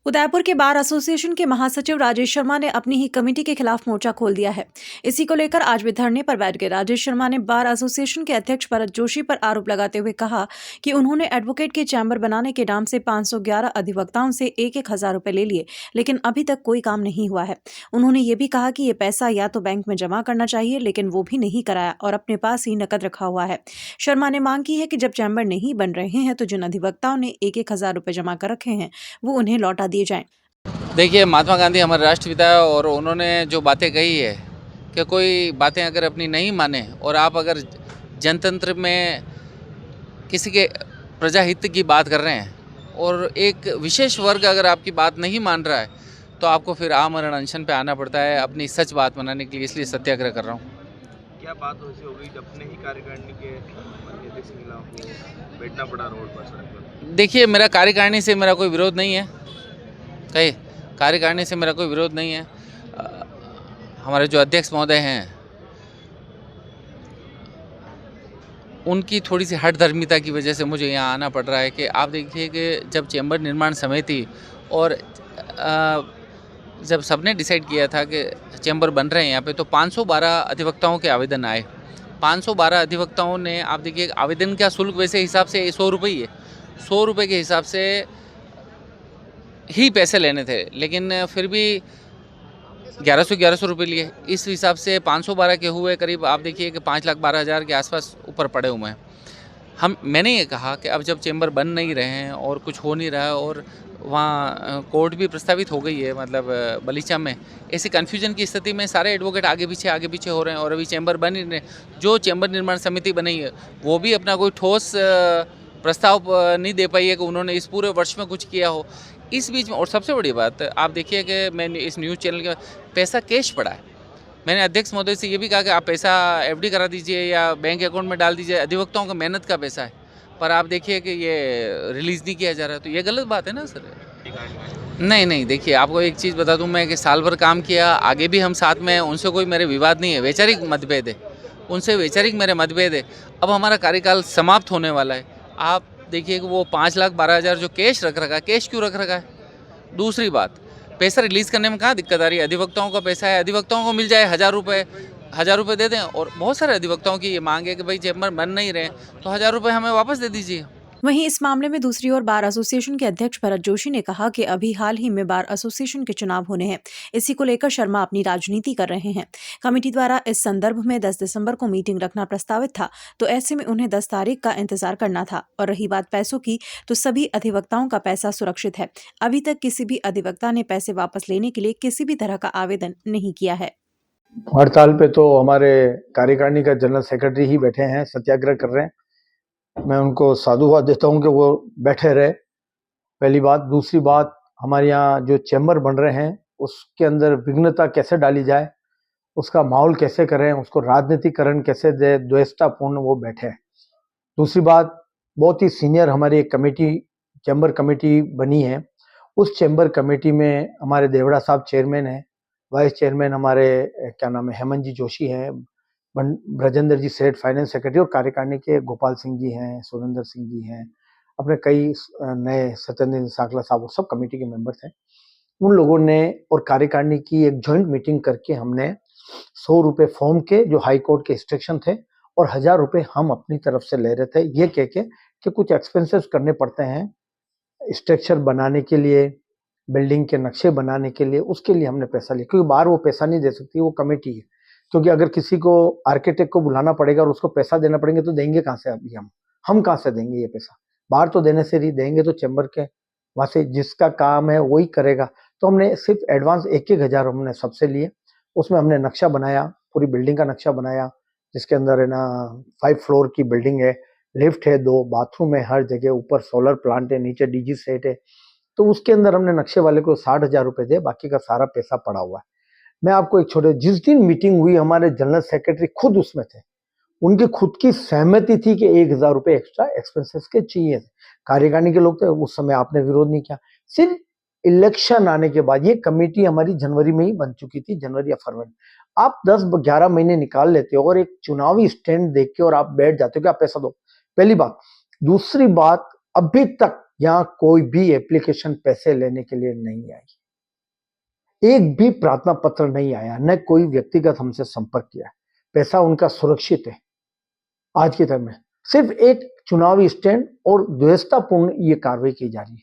उदयपुर के bar association के महासचिव राजेश शर्मा ने अपनी ही कमेटी के खिलाफ मोर्चा खोल दिया है। इसी को लेकर आज वे धरने पर बैठ गए। राजेश शर्मा ने बार एसोसिएशन के अध्यक्ष भरत जोशी पर आरोप लगाते हुए कहा कि उन्होंने एडवोकेट के चैम्बर बनाने के नाम से 511 अधिवक्ताओं से 1,000 रुपए ले लिए, लेकिन अभी तक कोई काम नहीं हुआ है। उन्होंने ये भी कहा कि ये पैसा या तो बैंक में जमा करना चाहिए, लेकिन वो भी नहीं कराया और अपने पास ही नकद रखा हुआ है। शर्मा ने मांग की है कि जब चैम्बर नहीं बन रहे हैं तो जिन अधिवक्ताओं ने 1,000 रुपए जमा कर रखे हैं वो उन्हें लौटा दिए जाएं। देखिए, महात्मा गांधी हमारे राष्ट्रपिता है और उन्होंने जो बातें कही है कि कोई बातें अगर अपनी नहीं माने और आप अगर जनतंत्र में किसी के प्रजाहित की बात कर रहे हैं और एक विशेष वर्ग अगर आपकी बात नहीं मान रहा है तो आपको फिर आमरण अनशन पे आना पड़ता है अपनी सच बात मनाने के लिए। इसलिए सत्याग्रह कर रहा हूँ। क्या बात ऐसी हो गई जब अपने ही कार्यकारिणी के अध्यक्ष के खिलाफ बैठना पड़ा रोड पर, सड़क पर? देखिए, मेरा कार्यकारिणी से मेरा कोई विरोध नहीं है। कहे कार्यकारिणी से मेरा कोई विरोध नहीं है। हमारे जो अध्यक्ष महोदय हैं उनकी थोड़ी सी हठधर्मिता की वजह से मुझे यहाँ आना पड़ रहा है कि आप देखिए कि जब चैम्बर निर्माण समिति और जब सबने डिसाइड किया था कि चैम्बर बन रहे हैं यहाँ पे, तो 512 अधिवक्ताओं के आवेदन आए। 512 अधिवक्ताओं ने, आप देखिए आवेदन का शुल्क वैसे हिसाब से 100 रुपये ही है, 100 रुपये के हिसाब से ही पैसे लेने थे, लेकिन फिर भी 1100 रुपये लिए। इस हिसाब से 512 के हुए करीब आप देखिए कि 5,12,000 के आसपास ऊपर पड़े हुए हैं। मैंने ये कहा कि अब जब चैम्बर बन नहीं रहे हैं और कुछ हो नहीं रहा है और वहाँ कोर्ट भी प्रस्तावित हो गई है, मतलब बलीचा में, ऐसी कन्फ्यूजन की स्थिति में सारे एडवोकेट आगे पीछे हो रहे हैं और अभी चैम्बर बन ही नहीं। जो चैम्बर निर्माण समिति बनी है वो भी अपना कोई ठोस प्रस्ताव नहीं दे पाई है कि उन्होंने इस पूरे वर्ष में कुछ किया हो। इस बीच में, और सबसे बड़ी बात आप देखिए कि मैं इस न्यूज़ चैनल का पैसा कैश पड़ा है। मैंने अध्यक्ष महोदय से ये भी कहा कि आप पैसा एफडी करा दीजिए या बैंक अकाउंट में डाल दीजिए, अधिवक्ताओं का मेहनत का पैसा है, पर आप देखिए कि ये रिलीज़ नहीं किया जा रहा है, तो ये गलत बात है ना सर। नहीं, देखिए आपको एक चीज़ बता दूं मैं कि साल भर काम किया, आगे भी हम साथ में हैं, उनसे कोई मेरे विवाद नहीं है, वैचारिक मतभेद है, उनसे वैचारिक मेरे मतभेद है। अब हमारा कार्यकाल समाप्त होने वाला है। आप देखिए कि वो 5,12,000 जो कैश रख रखा है, कैश क्यों रख रखा है? दूसरी बात, पैसा रिलीज़ करने में कहाँ दिक्कत आ रही है? अधिवक्ताओं का पैसा है, अधिवक्ताओं को मिल जाए 1,000 रुपये दे दें। और बहुत सारे अधिवक्ताओं की ये मांग है कि भाई चैम्बर बन नहीं रहे तो 1,000 रुपये हमें वापस दे दीजिए। वहीं इस मामले में दूसरी ओर बार एसोसिएशन के अध्यक्ष भरत जोशी ने कहा कि अभी हाल ही में बार एसोसिएशन के चुनाव होने हैं। इसी को लेकर शर्मा अपनी राजनीति कर रहे हैं। कमेटी द्वारा इस संदर्भ में 10 दिसंबर को मीटिंग रखना प्रस्तावित था, तो ऐसे में उन्हें 10 तारीख का इंतजार करना था। और रही बात पैसों की, तो सभी अधिवक्ताओं का पैसा सुरक्षित है। अभी तक किसी भी अधिवक्ता ने पैसे वापस लेने के लिए किसी भी तरह का आवेदन नहीं किया है। हड़ताल पे तो हमारे कार्यकारिणी का जनरल सेक्रेटरी ही बैठे हैं, सत्याग्रह कर रहे हैं। मैं उनको साधुवाद देता हूं कि वो बैठे रहे, पहली बात। दूसरी बात, हमारे यहाँ जो चैम्बर बन रहे हैं उसके अंदर विघ्नता कैसे डाली जाए, उसका माहौल कैसे करें, उसको राजनीतिकरण कैसे दे, द्वेषतापूर्ण वो बैठे हैं। दूसरी बात, बहुत ही सीनियर हमारी एक कमेटी, चैम्बर कमेटी बनी है। उस चैम्बर कमेटी में हमारे देवड़ा साहब चेयरमैन हैं, वाइस चेयरमैन हमारे क्या नाम है, हेमंत जी जोशी हैं, ब्रजेंद्र जी सेठ फाइनेंस सेक्रेटरी, और कार्यकारिणी के गोपाल सिंह जी हैं, सुरेंद्र सिंह जी हैं, अपने कई नए सत्येंद्र साकला साहब, वो सब कमेटी के मेंबर्स हैं। उन लोगों ने और कार्यकारिणी की एक जॉइंट मीटिंग करके हमने 100 रुपये फॉर्म के, जो हाई कोर्ट के इंस्ट्रक्शन थे, और 1,000 रुपये हम अपनी तरफ से ले रहे थे, ये कह के कि कुछ एक्सपेंसेस करने पड़ते हैं स्ट्रक्चर बनाने के लिए, बिल्डिंग के नक्शे बनाने के लिए, उसके लिए हमने पैसा लिया। क्योंकि बाहर वो पैसा नहीं दे सकती, वो कमेटी है। क्योंकि अगर किसी को आर्किटेक्ट को बुलाना पड़ेगा और उसको पैसा देना पड़ेंगे तो देंगे कहाँ से? अभी हम कहाँ से देंगे ये पैसा? बाहर तो देने से नहीं देंगे, तो चैम्बर के वहाँ से जिसका काम है वही करेगा। तो हमने सिर्फ एडवांस 1,000 हमने सबसे लिए। उसमें हमने नक्शा बनाया, पूरी बिल्डिंग का नक्शा बनाया, जिसके अंदर है ना 5 फ्लोर की बिल्डिंग है, लिफ्ट है, 2 बाथरूम है हर जगह, ऊपर सोलर प्लांट है, नीचे डीजी सेट है। तो उसके अंदर हमने नक्शे वाले को 60,000 रुपये दे, बाकी का सारा पैसा पड़ा हुआ है। मैं आपको एक छोटे, जिस दिन मीटिंग हुई हमारे जनरल सेक्रेटरी खुद उसमें थे, उनकी खुद की सहमति थी कि 1,000 रुपये एक्स्ट्रा एक्सपेंसेस के चाहिए थे। कार्यकारिणी के लोग थे, उस समय आपने विरोध नहीं किया। सिर्फ इलेक्शन आने के बाद, ये कमेटी हमारी जनवरी में ही बन चुकी थी, जनवरी या फरवरी। आप 10-11 महीने निकाल लेते हो और एक चुनावी स्टैंड देख के और आप बैठ जाते हो कि आप पैसा दो, पहली बात। दूसरी बात, अभी तक यहाँ कोई भी एप्लीकेशन पैसे लेने के लिए नहीं आई, एक भी प्रार्थना पत्र नहीं आया, न कोई व्यक्तिगत हमसे संपर्क किया। पैसा उनका सुरक्षित है। आज के टाइम में सिर्फ एक चुनावी स्टैंड और द्वेषतापूर्ण ये कार्रवाई की जा रही है।